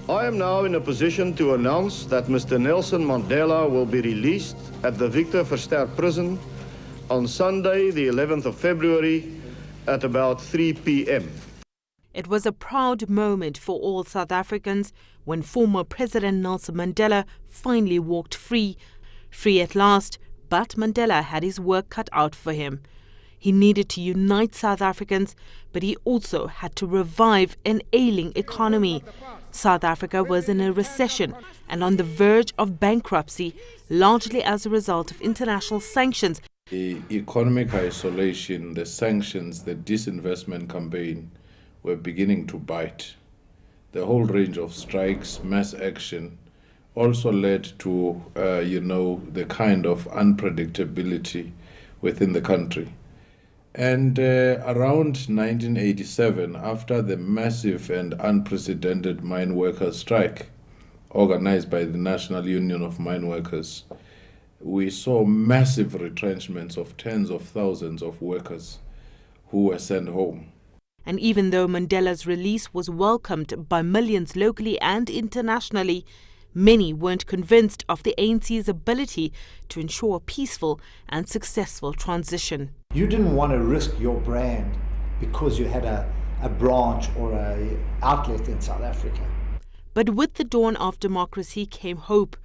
I am now in a position to announce that Mr. Nelson Mandela will be released at the Victor Verster prison on Sunday, the 11th of February, at about 3 p.m. It was a proud moment for all South Africans when former President Nelson Mandela finally walked free at last, but Mandela had his work cut out for him. He needed to unite South Africans, but he also had to revive an ailing economy. South Africa was in a recession and on the verge of bankruptcy, largely as a result of international sanctions. The economic isolation, the sanctions, the disinvestment campaign were beginning to bite. The whole range of strikes, mass action, also led to, the kind of unpredictability within the country. And around 1987, after the massive and unprecedented mine workers' strike organized by the National Union of Mine Workers, we saw massive retrenchments of tens of thousands of workers who were sent home. And even though Mandela's release was welcomed by millions locally and internationally, many weren't convinced of the ANC's ability to ensure a peaceful and successful transition. You didn't want to risk your brand because you had a branch or an outlet in South Africa. But with the dawn of democracy came hope,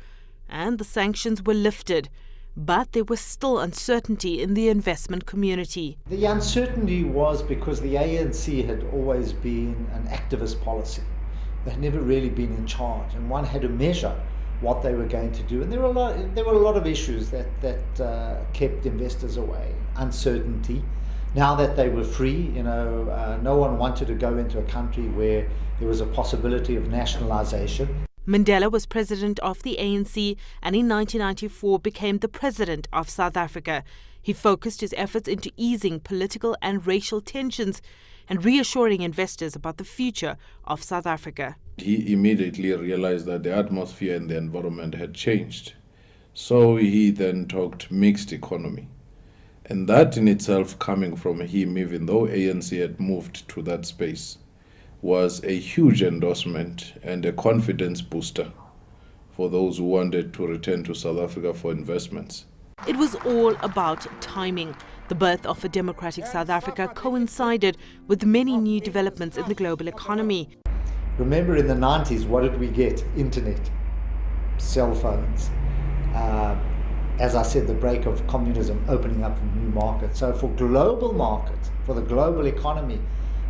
and the sanctions were lifted. But there was still uncertainty in the investment community. The uncertainty was because the ANC had always been an activist policy. They'd never really been in charge, and one had to measure what they were going to do. And there were a lot of issues that kept investors away. Uncertainty. Now that they were free, no one wanted to go into a country where there was a possibility of nationalization. Mandela was president of the ANC and in 1994 became the president of South Africa. He focused his efforts into easing political and racial tensions and reassuring investors about the future of South Africa. He immediately realized that the atmosphere and the environment had changed. So he then talked mixed economy. And that in itself, coming from him, even though ANC had moved to that space, was a huge endorsement and a confidence booster for those who wanted to return to South Africa for investments. It was all about timing. The birth of a democratic South Africa coincided with many new developments in the global economy. Remember in the 90s, what did we get? Internet, cell phones. As I said, the break of communism opening up new markets. So for global markets, for the global economy,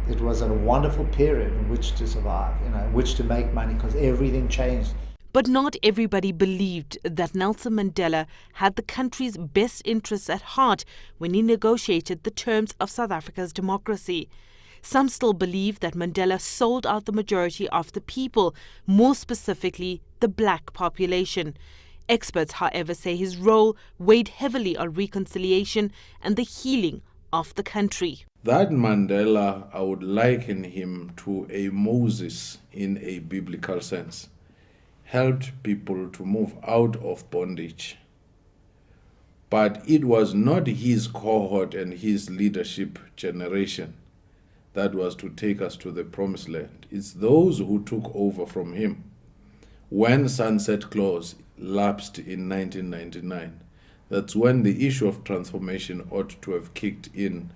it was a wonderful period in which to survive, in which to make money, because everything changed. But not everybody believed that Nelson Mandela had the country's best interests at heart when he negotiated the terms of South Africa's democracy. Some still believe that Mandela sold out the majority of the people, more specifically the black population. Experts, however, say his role weighed heavily on reconciliation and the healing of the country. That Mandela, I would liken him to a Moses in a biblical sense. Helped people to move out of bondage. But it was not his cohort and his leadership generation that was to take us to the promised land. It's those who took over from him. When Sunset Clause lapsed in 1999, that's when the issue of transformation ought to have kicked in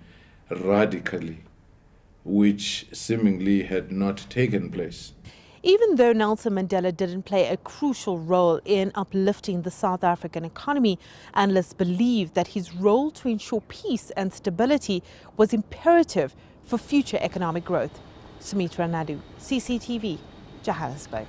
radically, which seemingly had not taken place. Even though Nelson Mandela didn't play a crucial role in uplifting the South African economy, analysts believe that his role to ensure peace and stability was imperative for future economic growth. Sumitra Naidu, CCTV, Johannesburg.